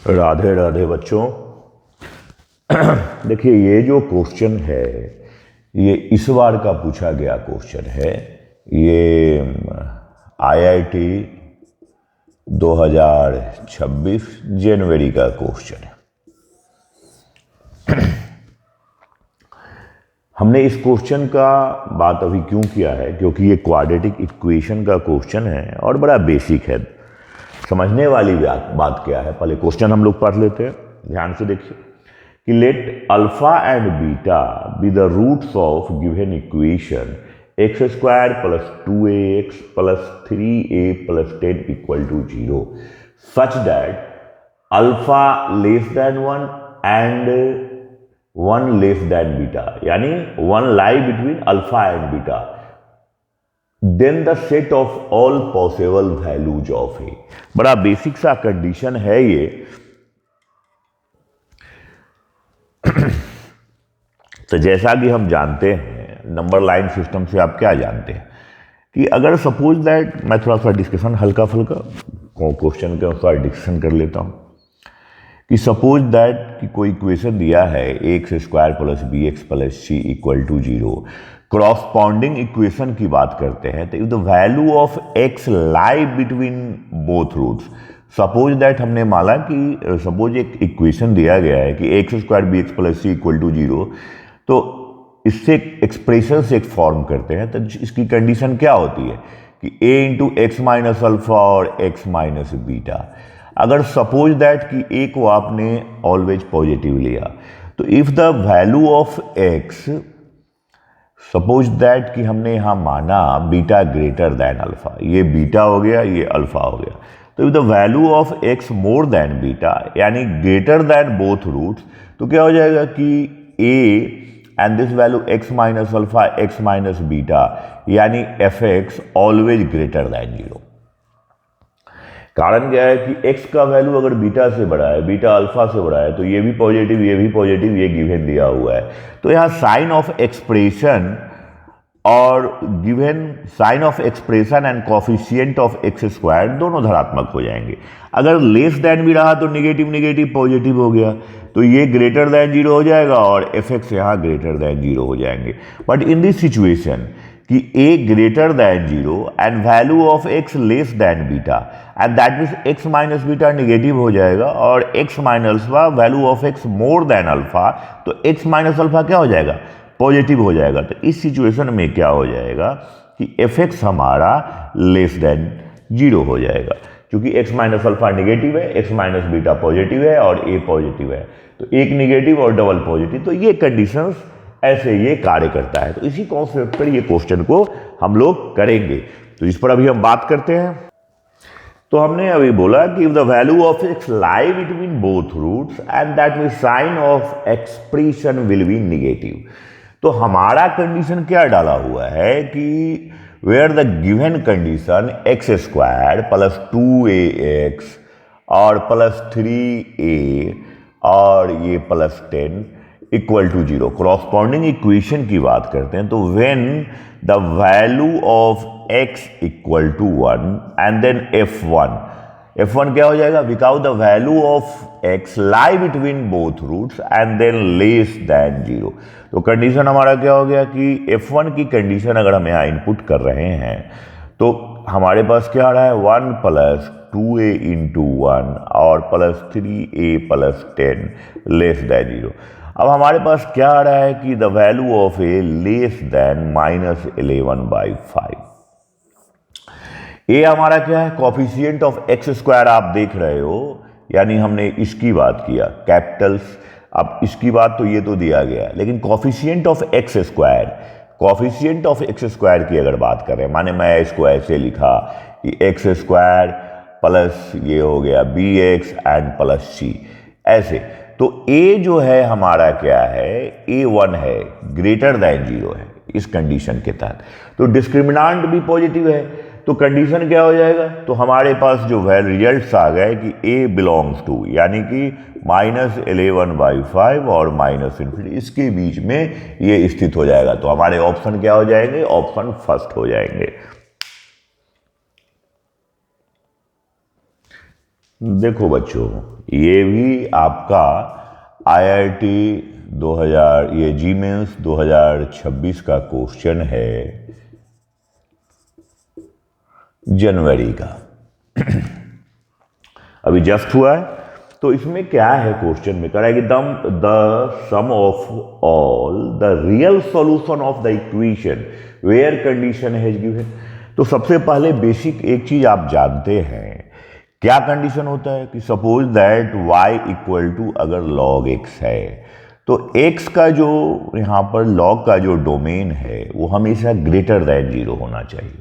राधे राधे बच्चों। देखिए, ये जो क्वेश्चन है ये इस बार का पूछा गया क्वेश्चन है। ये आईआईटी 2026 जनवरी का क्वेश्चन है। हमने इस क्वेश्चन का बात अभी क्यों किया है, क्योंकि ये क्वाड्रेटिक इक्वेशन का क्वेश्चन है और बड़ा बेसिक है। समझने वाली बात क्या है, पहले क्वेश्चन हम लोग पढ़ लेते हैं, ध्यान से देखिए कि let alpha and beta be the roots of given equation x square plus 2ax plus 3a plus 10 equal to 0 such that alpha less than 1 and 1 less than beta, यानी 1 lie between alpha and beta, then the set of all possible values of a. बड़ा बेसिक सा condition है ये। तो जैसा कि हम जानते हैं नंबर लाइन सिस्टम से, आप क्या जानते हैं कि अगर सपोज दैट, मैं थोड़ा सा डिस्कशन हल्का फुल्का क्वेश्चन के अनुसार डिस्कशन कर लेता हूं कि सपोज दैट कि कोई इक्वेशन दिया है x square plus b x plus c equal to 0। Corresponding equation की बात करते हैं तो if the value of x lie between both roots, suppose that हमने माना कि सपोज एक इक्वेशन दिया गया है कि x square b x plus c equal to 0, तो इससे एक्सप्रेशन से एक फॉर्म करते हैं। तो इसकी कंडीशन क्या होती है कि a into x minus alpha और x माइनस बीटा। अगर सपोज दैट कि a को आपने ऑलवेज पॉजिटिव लिया, तो if the value of x, suppose that कि हमने यहां माना बीटा ग्रेटर देन अल्फा, ये बीटा हो गया, ये अल्फा हो गया, तो if the value of x more than beta यानी ग्रेटर देन बोथ रूट्स, तो क्या हो जाएगा कि a and this value x minus alpha x minus beta यानी fx ऑलवेज ग्रेटर देन 0। कारण क्या है कि x का वैल्यू अगर बीटा से बड़ा है, बीटा अल्फा से बड़ा है, तो ये भी पॉजिटिव, ये भी पॉजिटिव, ये गिवन दिया हुआ है। तो यहाँ साइन ऑफ एक्सप्रेशन और given sign of expression and coefficient of x square दोनों धनात्मक हो जाएंगे। अगर लेस देन भी रहा तो निगेटिव निगेटिव पॉजिटिव हो गया, तो ये ग्रेटर देन 0 हो जाएगा और एफ एक्स यहाँ ग्रेटर देन 0 हो जाएंगे। बट इन दिस सिचुएशन कि a greater than 0 and value of x less than beta, and that means x minus beta negative हो जाएगा और x minus alpha value of x more than alpha, तो x minus alpha क्या हो जाएगा, positive हो जाएगा। तो इस सिचुएशन में क्या हो जाएगा कि एफ एक्स हमारा लेस देन 0 हो जाएगा, क्योंकि x माइनस अल्फा निगेटिव है, x माइनस बीटा पॉजिटिव है और a पॉजिटिव है, तो एक निगेटिव और डबल पॉजिटिव। तो ये कंडीशंस ऐसे ये कार्य करता है। तो इसी कॉन्सेप्ट पर ये क्वेश्चन को हम लोग करेंगे, तो इस पर अभी हम बात करते हैं। तो हमने अभी बोला कि if the value of x lie between both roots and that means sign of expression will be negative. तो हमारा कंडीशन क्या डाला हुआ है कि where the given condition x square plus 2ax और प्लस 3a और ये plus 10 equal to 0, corresponding equation की बात करते हैं। तो when the value of x equal to 1 and then f1 क्या हो जाएगा, विकाउट the value of x lie between both roots and then less than 0। तो कंडीशन हमारा क्या हो गया कि f1 की कंडीशन अगर हम यहाँ इनपुट कर रहे हैं तो हमारे पास क्या आ रहा है, 1 प्लस 2a इंटू 1 और plus 3a plus 10 less than 0। अब हमारे पास क्या आ रहा है कि the value of a less than minus 11/5। ए हमारा क्या है, कॉफिशिएंट ऑफ एक्स स्क्वायर आप देख रहे हो, यानी हमने इसकी बात किया कैपिटल्स। अब इसकी बात तो ये तो दिया गया है, लेकिन coefficient of x square, coefficient of x square की अगर बात करें, माने मैं इसको ऐसे लिखा कि एक्स स्क्वायर प्लस ये हो गया बी एक्स एंड प्लस सी, ऐसे। तो a जो है हमारा क्या है, a1 है, ग्रेटर देन 0 है इस कंडीशन के तहत। तो डिस्क्रिमिनांट भी पॉजिटिव है, तो कंडीशन क्या हो जाएगा, तो हमारे पास जो रिजल्ट्स आ गए कि a बिलोंग्स टू, यानी कि माइनस 11/5 और माइनस इन्फिनिटी, इसके बीच में ये स्थित हो जाएगा। तो हमारे ऑप्शन क्या हो जाएंगे, ऑप्शन फर्स्ट हो जाएंगे। देखो बच्चों, ये भी आपका IIT 2000 ये जी मेंस 2026 का क्वेश्चन है, जनवरी का। अभी जस्ट हुआ है। तो इसमें क्या है, क्वेश्चन में कह रहा है कि the sum of all the real solution of the equation where condition has given. तो सबसे पहले बेसिक एक चीज आप जानते हैं, क्या कंडीशन होता है कि suppose that y equal to अगर log x है, तो x का जो यहाँ पर log का जो डोमेन है वो हमेशा ग्रेटर देन 0 होना चाहिए।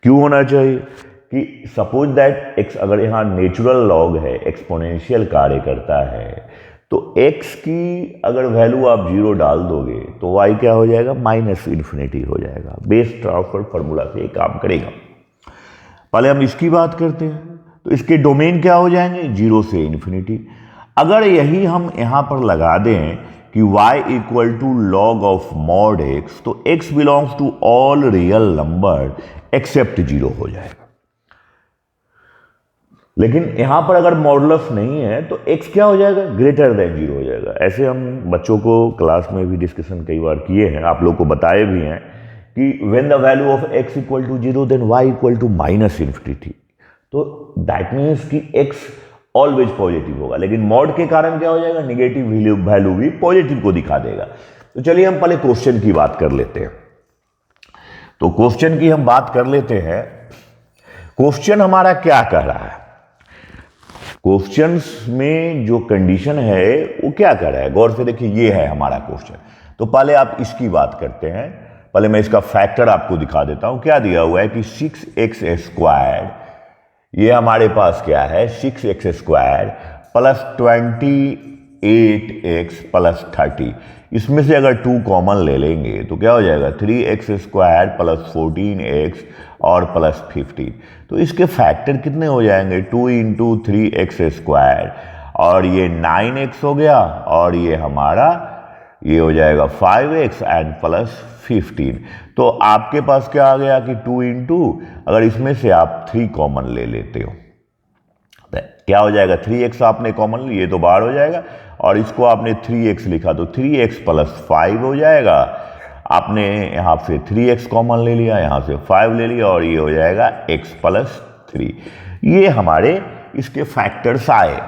क्यों होना चाहिए कि सपोज दैट x अगर यहाँ नेचुरल लॉग है, एक्सपोनेंशियल कार्य करता है, तो x की अगर वैल्यू आप 0 डाल दोगे तो y क्या हो जाएगा, -∞ हो जाएगा। बेस ट्रांसफर फार्मूला से ये काम करेगा। पहले हम इसकी बात करते हैं, तो इसके डोमेन क्या हो जाएंगे, 0 से ∞। अगर यही हम यहाँ पर लगा दें कि y इक्वल टू लॉग ऑफ मॉड x, तो x belongs to all real number except 0 हो जाएगा। लेकिन यहां पर अगर मॉडुलस नहीं है तो x क्या हो जाएगा, ग्रेटर देन 0 हो जाएगा। ऐसे हम बच्चों को क्लास में भी डिस्कशन कई बार किए हैं, आप लोग को बताए भी हैं कि when the value of x equal to 0 then y equal to -∞। तो दैट मीन्स कि x ऑलवेज पॉजिटिव होगा, लेकिन मॉड के कारण क्या हो जाएगा, निगेटिव वैल्यू भी पॉजिटिव को दिखा देगा। तो चलिए हम पहले क्वेश्चन की बात कर लेते हैं। तो क्वेश्चन की हम बात कर लेते हैं। क्वेश्चन हमारा क्या कह रहा है, क्वेश्चंस में जो कंडीशन है वो क्या कर रहा है, गौर से देखिए। ये है हमारा क्वेश्चन। तो पहले आप इसकी बात करते हैं। पहले मैं इसका फैक्टर आपको दिखा देता हूं। क्या दिया हुआ है कि 6x², ये हमारे पास क्या है, 6x² प्लस 28x प्लस 30। इसमें से अगर 2 कॉमन ले लेंगे तो क्या हो जाएगा, 3x² प्लस 14x और प्लस 15। तो इसके फैक्टर कितने हो जाएंगे, 2 इंटू 3x² और ये 9x हो गया, और ये हमारा ये हो जाएगा 5x एंड प्लस 15। तो आपके पास क्या आ गया कि 2 इंटू, अगर इसमें से आप 3 कॉमन ले लेते हो तो क्या हो जाएगा, 3x आपने कॉमन लिया, ये तो बाहर हो जाएगा, और इसको आपने 3x लिखा तो 3x प्लस 5 हो जाएगा। आपने यहाँ से 3x कॉमन ले लिया, यहाँ से 5 ले लिया, और ये हो जाएगा x प्लस 3। ये हमारे इसके फैक्टर्स आए।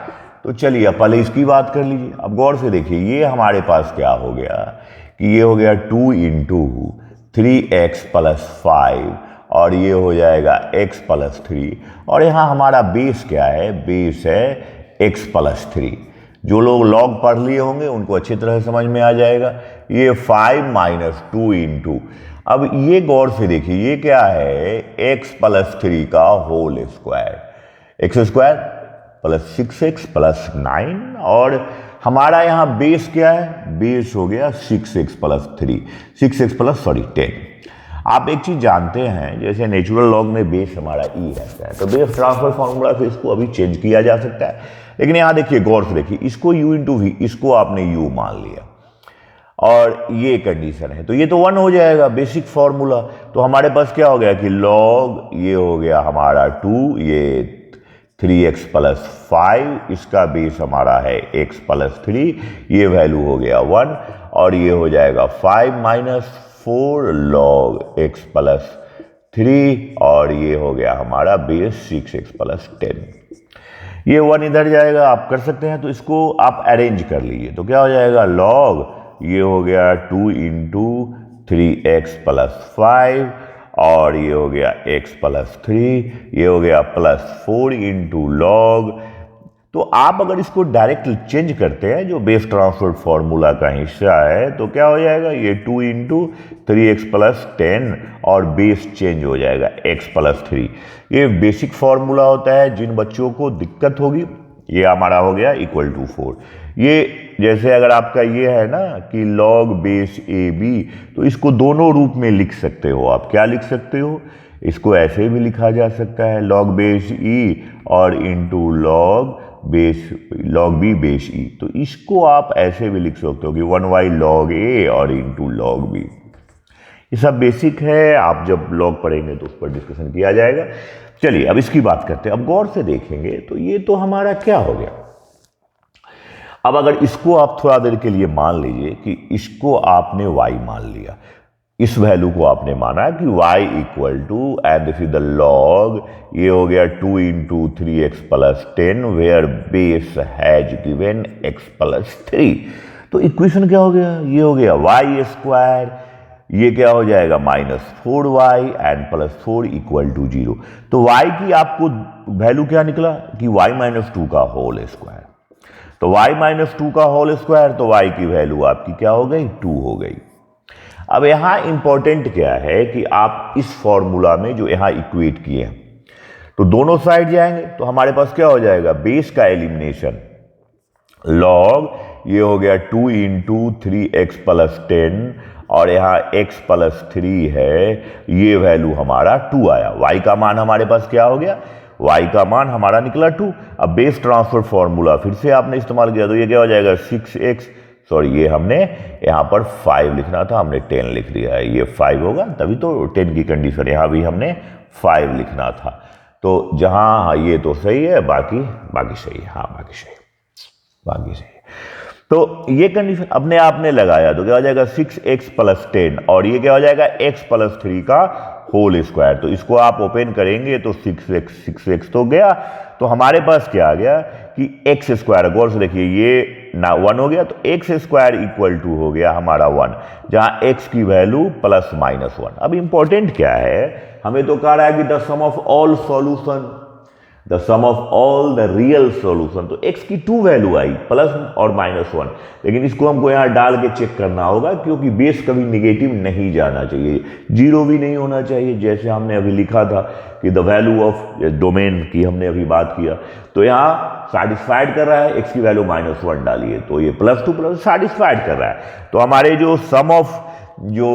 तो चलिए पहले इसकी बात कर लीजिए। अब गौर से देखिए, ये हमारे पास क्या हो गया कि ये हो गया 2 इंटू 3x प्लस 5, और ये हो जाएगा x प्लस 3, और यहाँ हमारा बेस क्या है, बेस है x प्लस 3। जो लोग लॉग पढ़ लिए होंगे उनको अच्छी तरह समझ में आ जाएगा। ये 5 माइनस 2 इंटू, अब ये गौर से देखिए, ये क्या है, x प्लस 3 का whole square, x² plus 6x plus 9, और हमारा यहाँ बेस क्या है, बेस हो गया 6x प्लस 3, 6x प्लस 10। आप एक चीज जानते हैं, जैसे नेचुरल लॉग में बेस हमारा e रहता है, तो बेस ट्रांसफर फॉर्मूला से इसको अभी चेंज किया जा सकता है। लेकिन यहाँ देखिए, गौर से देखिए, इसको u इंटू v, इसको आपने u मान लिया, और ये कंडीशन है, तो ये तो 1 हो जाएगा बेसिक फॉर्मूला। तो हमारे पास क्या हो गया कि लॉग, ये हो गया हमारा 2, ये 3x प्लस 5, इसका बेस हमारा है x प्लस 3, ये वैल्यू हो गया 1, और ये हो जाएगा 5 माइनस 4 लॉग x प्लस 3, और ये हो गया हमारा बेस 6x प्लस 10। ये 1 इधर जाएगा, आप कर सकते हैं, तो इसको आप अरेंज कर लीजिए। तो क्या हो जाएगा, लॉग ये हो गया 2 इंटू 3x प्लस 5, और ये हो गया x प्लस 3, ये हो गया प्लस 4 इंटू लॉग। तो आप अगर इसको डायरेक्ट चेंज करते हैं, जो बेस ट्रांसफर फॉर्मूला का हिस्सा है, तो क्या हो जाएगा, ये 2 इंटू 3x प्लस 10, और बेस चेंज हो जाएगा x प्लस 3। ये बेसिक फॉर्मूला होता है, जिन बच्चों को दिक्कत होगी, ये हमारा हो गया इक्वल टू 4। ये जैसे अगर आपका ये है ना कि लॉग बेस AB, तो इसको दोनों रूप में लिख सकते हो आप। क्या लिख सकते हो, इसको ऐसे भी लिखा जा सकता है, लॉग बेस E और into log B base E। तो इसको आप ऐसे भी लिख सकते हो कि 1y लॉग A और इंटू लॉग B। ये सब बेसिक है, आप जब लॉग पढ़ेंगे तो उस पर डिस्कशन किया जाएगा। चलिए अब इसकी बात करते हैं। अब गौर से देखेंगे तो ये तो हमारा क्या हो गया, अब अगर इसको आप थोड़ा देर के लिए मान लीजिए कि इसको आपने y मान लिया, इस वैल्यू को आपने माना कि y equal to and this is the log, ये हो गया 2 into 3x plus 10 where base has given x plus 3। तो इक्वेशन क्या हो गया, ये हो गया y स्क्वायर, ये क्या हो जाएगा -4y and plus 4 equal to 0। तो y की आपको वैल्यू क्या निकला कि y -2 का होल स्क्वायर। तो y -2 का होल स्क्वायर, तो y की वैल्यू आपकी क्या हो गई 2 हो गई। अब यहां इंपॉर्टेंट क्या है कि आप इस फॉर्मूला में जो यहां इक्वेट किए हैं तो दोनों साइड जाएंगे तो हमारे पास क्या हो जाएगा, बेस का एलिमिनेशन, लॉग ये हो गया 2 इंटू 3x प्लस 10 और यहाँ x प्लस 3 है, ये वैल्यू हमारा 2 आया। y का मान हमारे पास क्या हो गया, y का मान हमारा निकला 2। अब बेस ट्रांसफर फॉर्मूला फिर से आपने इस्तेमाल किया तो ये क्या हो जाएगा 6x, सॉरी ये हमने यहाँ पर 5 लिखना था, हमने 10 लिख दिया है, ये 5 होगा, तभी तो 10 की कंडीशन, यहाँ भी हमने 5 लिखना था। तो जहाँ ये तो सही है, बाकी सही है, हाँ बाकी सही है। तो ये कंडीशन अपने आपने लगाया तो क्या हो जाएगा 6x प्लस 10 और ये क्या हो जाएगा x प्लस 3 का होल स्क्वायर। तो इसको आप ओपन करेंगे तो 6x तो गया, तो हमारे पास क्या आ गया कि x स्क्वायर, गौर से देखिए ये ना 1 हो गया तो x स्क्वायर इक्वल टू हो गया हमारा 1, जहां x की वैल्यू प्लस -1। अब इंपॉर्टेंट क्या है, हमें तो कह रहा है कि the sum of all solution, the sum of all the real solution, तो x की 2 वैल्यू आई प्लस और -1, लेकिन इसको हमको यहाँ डाल के चेक करना होगा क्योंकि बेस कभी निगेटिव नहीं जाना चाहिए, 0 भी नहीं होना चाहिए, जैसे हमने अभी लिखा था कि द वैल्यू ऑफ डोमेन की हमने अभी बात किया। तो यहाँ सैटिस्फाइड कर रहा है, x की वैल्यू -1 डालिए तो ये +2 प्लस सैटिस्फाइड कर रहा है। तो हमारे जो सम ऑफ जो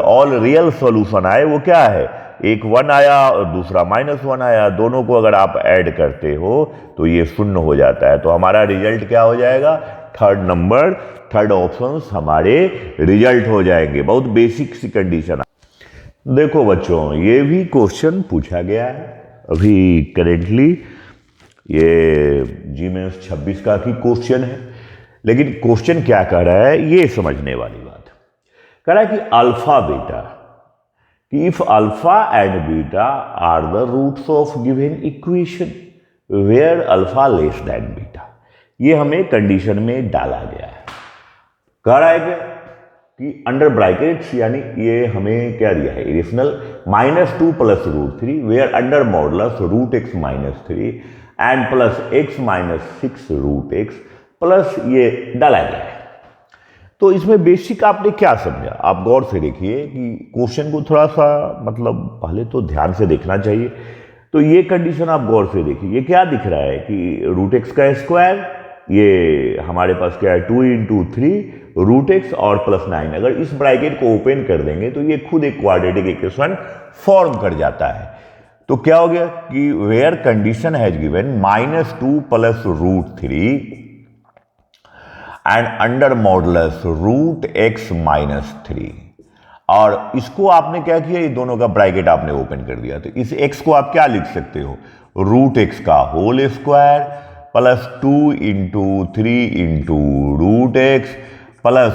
ऑल रियल सॉल्यूशन आए वो क्या है, एक 1 आया और दूसरा -1 आया, दोनों को अगर आप ऐड करते हो तो ये 0 हो जाता है। तो हमारा रिजल्ट क्या हो जाएगा, थर्ड ऑप्शन हमारे रिजल्ट हो जाएंगे। बहुत बेसिक सी कंडीशन। देखो बच्चों, ये भी क्वेश्चन पूछा गया है अभी करेंटली, ये जीमेंस 26 का ही क्वेश्चन है, लेकिन क्वेश्चन क्या कह रहा है ये समझने वाली बात कह रहा है कि अल्फा बीटा, कि if alpha and beta are the roots of given equation where alpha less than beta, ये हमें कंडीशन में डाला गया है। कह रहा है कि अंडर ब्रैकेट्स, यानी ये हमें क्या दिया है, irrational -2 plus √3 where under modulus √x -3 and plus x -6 √x plus ये डाला गया है। तो इसमें बेसिक आपने क्या समझा, आप गौर से देखिए कि क्वेश्चन को थोड़ा सा मतलब पहले तो ध्यान से देखना चाहिए। तो ये कंडीशन आप गौर से देखिए, ये क्या दिख रहा है कि √x का स्क्वायर, ये हमारे पास क्या है 2 इंटू 3 √x और +9, अगर इस ब्रैकेट को ओपन कर देंगे तो ये खुद एक क्वाड्रेटिक इक्वेशन फॉर्म कर जाता है। तो क्या हो गया कि where condition has given -2 plus √3 and under modulus √x -3, और इसको आपने क्या किया, ये दोनों का ब्रैकेट आपने ओपन कर दिया। तो इस x को आप क्या लिख सकते हो, √x का whole square plus 2 into 3 into √x plus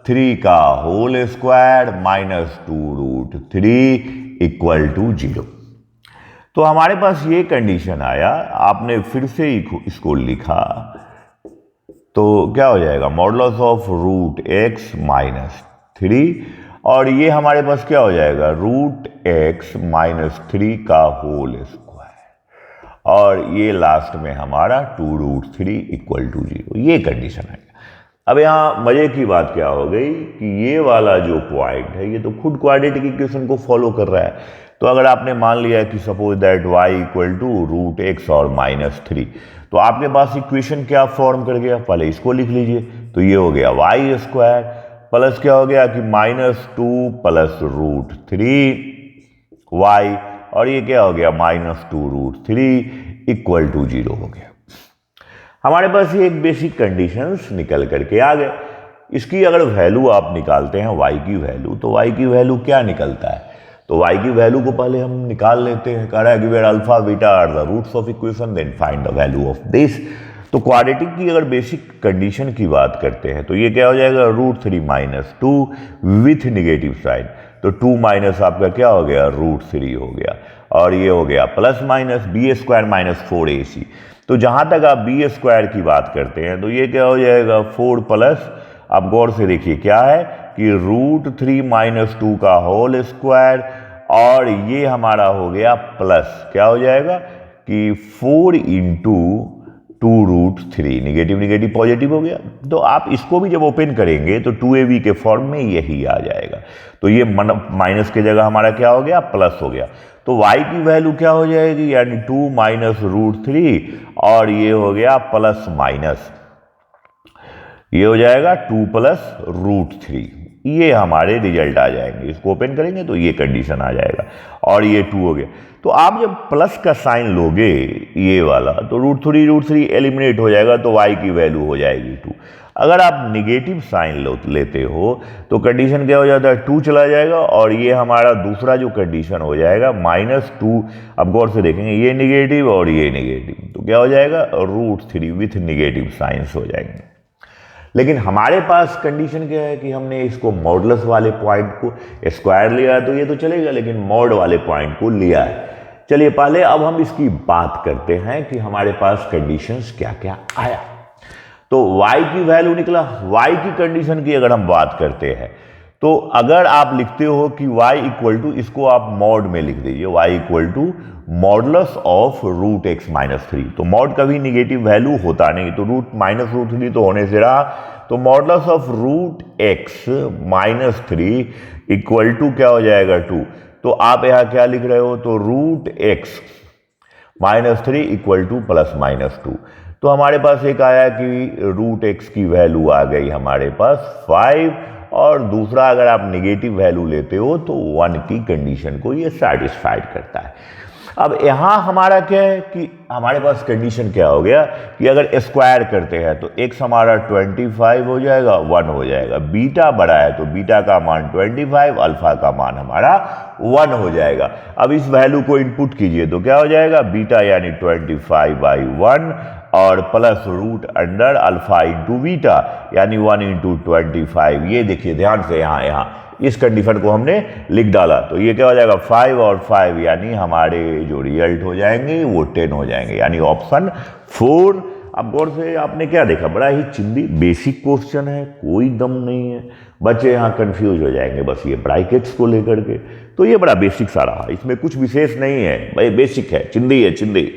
3 का होल स्क्वायर -2 √3 इक्वल टू 0। तो हमारे पास ये कंडीशन आया, आपने फिर से इसको लिखा तो क्या हो जाएगा, मॉडुलस ऑफ √x -3, और ये हमारे पास क्या हो जाएगा √x -3 का होल स्क्वायर, और ये लास्ट में हमारा 2 √3 इक्वल टू 0, ये कंडीशन है। अब यहाँ मजे की बात क्या हो गई कि ये वाला जो पॉइंट है ये तो खुद क्वाड्रेटिक इक्वेशन को फॉलो कर रहा है। तो अगर आपने मान लिया कि suppose that y equal to √x और -3, तो आपके पास इक्वेशन क्या फॉर्म कर गया, पहले इसको लिख लीजिए। तो ये हो गया y स्क्वायर प्लस क्या हो गया कि -2 प्लस √3y, और ये क्या हो गया -2 √3 इक्वल टू 0 हो गया। हमारे पास ये एक बेसिक कंडीशंस निकल करके आ गए। इसकी अगर वैल्यू आप निकालते हैं y की वैल्यू, तो y की वैल्यू क्या निकलता है, तो y की वैल्यू को पहले हम निकाल लेते हैं। कह रहा है कि where alpha beta are the roots of equation then find the value of this. तो तो क्वाड्रेटिक की अगर बेसिक कंडीशन की बात करते हैं तो ये क्या हो जाएगा, √3 माइनस 2 विथ निगेटिव साइन। तो 2 माइनस आपका क्या हो गया, √3 हो गया, और ये हो गया plus minus b² minus 4ac। तो जहां तक आप b² की बात करते हैं तो ये क्या हो जाएगा 4 प्लस, आप गौर से देखिए क्या है कि √3 माइनस 2 का होल स्क्वायर, और ये हमारा हो गया प्लस क्या हो जाएगा कि 4 इंटू 2√3, निगेटिव निगेटिव पॉजिटिव हो गया। तो आप इसको भी जब ओपन करेंगे तो 2ab के फॉर्म में यही आ जाएगा। तो ये माइनस की जगह हमारा क्या हो गया, प्लस हो गया। तो y की वैल्यू क्या हो जाएगी, यानी 2 माइनस √3, और ये हो गया प्लस माइनस, ये हो जाएगा 2 प्लस √3। ये हमारे रिजल्ट आ जाएंगे। इसको ओपन करेंगे तो ये कंडीशन आ जाएगा, और ये 2 हो गया। तो आप जब प्लस का साइन लोगे ये वाला तो √3 एलिमिनेट हो जाएगा, तो y की वैल्यू हो जाएगी 2। अगर आप निगेटिव साइन लेते हो तो कंडीशन क्या हो जाता है, 2 चला जाएगा, और ये हमारा दूसरा जो कंडीशन हो जाएगा -2। अब गौर से देखेंगे ये निगेटिव और ये निगेटिव, तो क्या हो जाएगा √3 विथ निगेटिव साइंस हो जाएंगे। लेकिन हमारे पास कंडीशन क्या है कि हमने इसको मॉडुलस वाले पॉइंट को स्क्वायर लिया है, तो ये तो चलेगा, लेकिन मॉड वाले पॉइंट को लिया है। चलिए पहले अब हम इसकी बात करते हैं कि हमारे पास कंडीशंस क्या क्या आया। तो y की वैल्यू निकला। y की कंडीशन की अगर हम बात करते हैं तो अगर आप लिखते हो कि y इक्वल टू, इसको आप मॉड में लिख दीजिए, y equal to modulus of √x minus 3। तो मॉड कभी निगेटिव वैल्यू होता नहीं, तो -√3 तो होने से रहा, तो modulus of √x minus 3 equal to क्या हो जाएगा 2। तो आप यहां क्या लिख रहे हो, तो √x minus 3 equal two plus minus 2। तो हमारे पास एक आया कि √x की वैल्यू आ गई हमारे पास 5, और दूसरा अगर आप निगेटिव वैल्यू लेते हो तो 1 की कंडीशन को ये सेटिस्फाइड करता है। अब यहां हमारा क्या है कि हमारे पास कंडीशन क्या हो गया कि अगर स्क्वायर करते हैं तो x हमारा 25 हो जाएगा, 1 हो जाएगा, बीटा बड़ा है तो बीटा का मान 25, अल्फा का मान हमारा 1 हो जाएगा। अब इस वैल्यू को इनपुट कीजिए तो क्या हो जाएगा, बीटा यानी 25/1 और plus √under alpha into beta यानी 1 इंटू 25। ये देखिए ध्यान से यहाँ इस कंडीशन को हमने लिख डाला, तो ये क्या हो जाएगा 5 और 5 यानी हमारे जो रिजल्ट हो जाएंगे वो 10 हो जाएंगे, यानी ऑप्शन 4। अब गौर से आपने क्या देखा, बड़ा ही चिंदी बेसिक क्वेश्चन है, कोई दम नहीं है, बच्चे यहाँ कंफ्यूज हो जाएंगे बस ये ब्रैकेट्स को लेकर के। तो ये बड़ा बेसिक सा रहा, इसमें कुछ विशेष नहीं है भाई, बेसिक है, चिंदी है चिंदी।